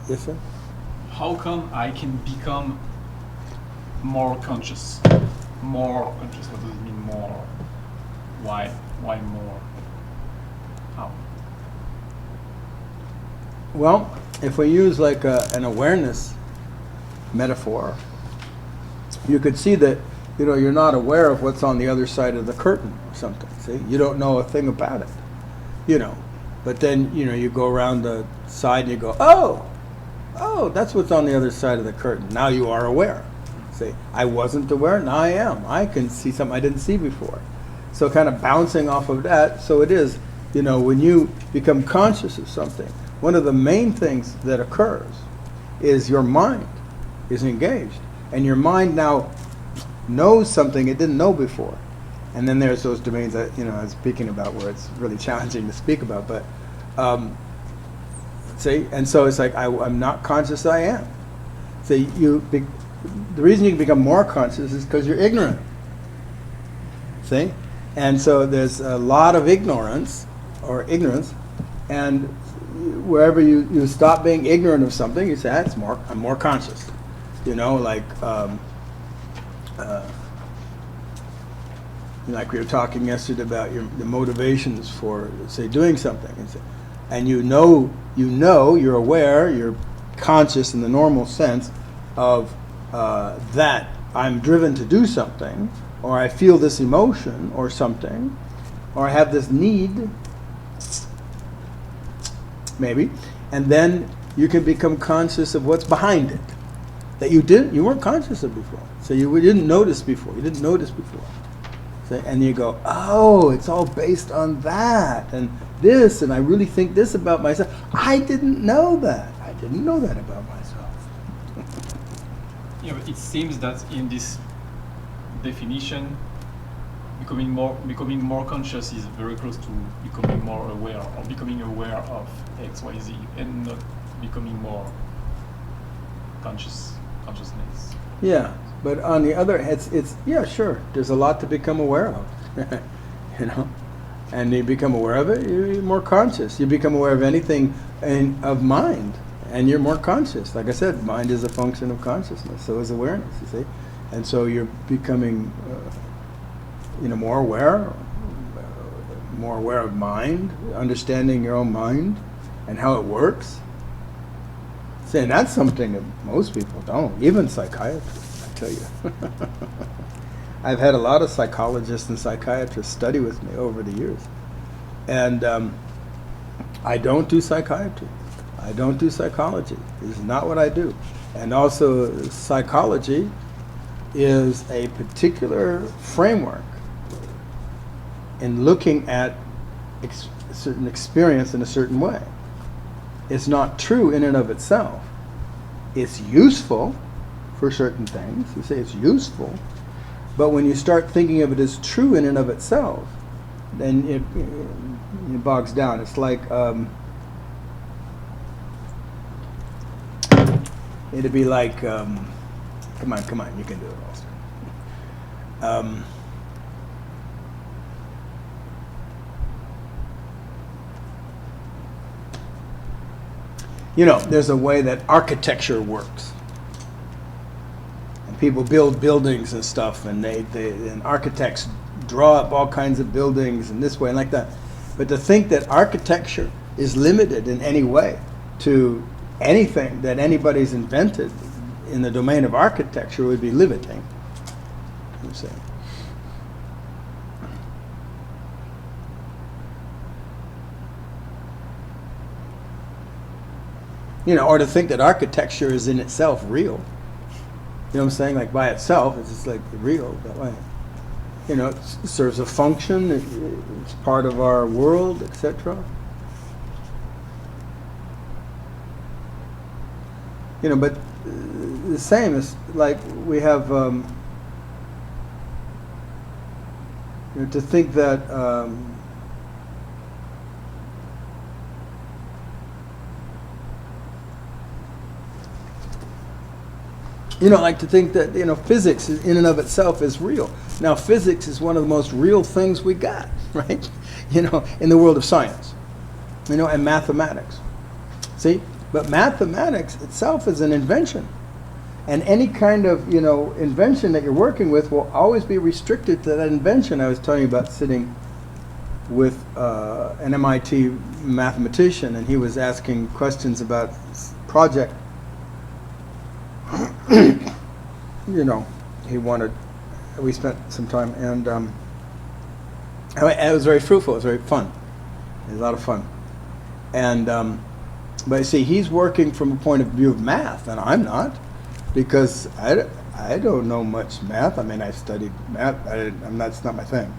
Yes, sir? How come I can become more conscious? More conscious, what does it mean more? Why? Why more? How? Well, if we use like an awareness metaphor, you could see that, you know, you're not aware of what's on the other side of the curtain or something. See, you don't know a thing about it, you know. But then, you know, you go around the side and you go, oh, that's what's on the other side of the curtain. Now you are aware. See, I wasn't aware, now I am. I can see something I didn't see before. So kind of bouncing off of that, so it is, you know, when you become conscious of something, one of the main things that occurs is your mind is engaged. And your mind now knows something it didn't know before. And then there's those domains that, you know, I was speaking about where it's really challenging to speak about. But, see, and so it's like I'm not conscious, I am. So the reason you can become more conscious is because you're ignorant. See? And so there's a lot of ignorance, and wherever you stop being ignorant of something, you say, I'm more conscious. You know, like we were talking yesterday about the motivations for, say, doing something, and you're aware, you're conscious in the normal sense of that I'm driven to do something, or I feel this emotion or something, or I have this need, maybe, and then you can become conscious of what's behind it that you weren't conscious of before. So you didn't notice before. So, and you go, oh, it's all based on that and this, and I really think this about myself. I didn't know that. I didn't know that about myself. Yeah, but it seems that in this definition, becoming more conscious is very close to becoming more aware, or becoming aware of X, Y, Z, and not becoming more consciousness. Yeah, but on the other hand, it's yeah, sure. There's a lot to become aware of, you know, and you become aware of it, you're more conscious. You become aware of anything of mind, and you're more conscious. Like I said, mind is a function of consciousness. So is awareness. You see, and so you're becoming, more aware of mind, understanding your own mind and how it works. See, and that's something that most people don't, even psychiatrists, I tell you. I've had a lot of psychologists and psychiatrists study with me over the years. And I don't do psychiatry. I don't do psychology. This is not what I do. And also, psychology is a particular framework in looking at a certain experience in a certain way. It's not true in and of itself. It's useful for certain things. You say it's useful. But when you start thinking of it as true in and of itself, then it bogs down. It's like, it'd be like, come on, you can do it, Ralston. There's a way that architecture works. And people build buildings and stuff, and and architects draw up all kinds of buildings in this way and like that. But to think that architecture is limited in any way to anything that anybody's invented in the domain of architecture would be limiting. You see. Or to think that architecture is in itself real. You know what I'm saying? Like by itself, it's just like real that way. It serves a function, it's part of our world, etc. But the same is like we have, to think that like to think that, physics in and of itself is real. Now, physics is one of the most real things we got, right? In the world of science, and mathematics. See, But mathematics itself is an invention. And any kind of, invention that you're working with will always be restricted to that invention. I was telling you about sitting with an MIT mathematician, and he was asking questions about project. He wanted. We spent some time, and it was very fruitful. It was very fun. It was a lot of fun. And but you see, he's working from a point of view of math, and I'm not, because I don't know much math. I mean, I studied math. That's not my thing.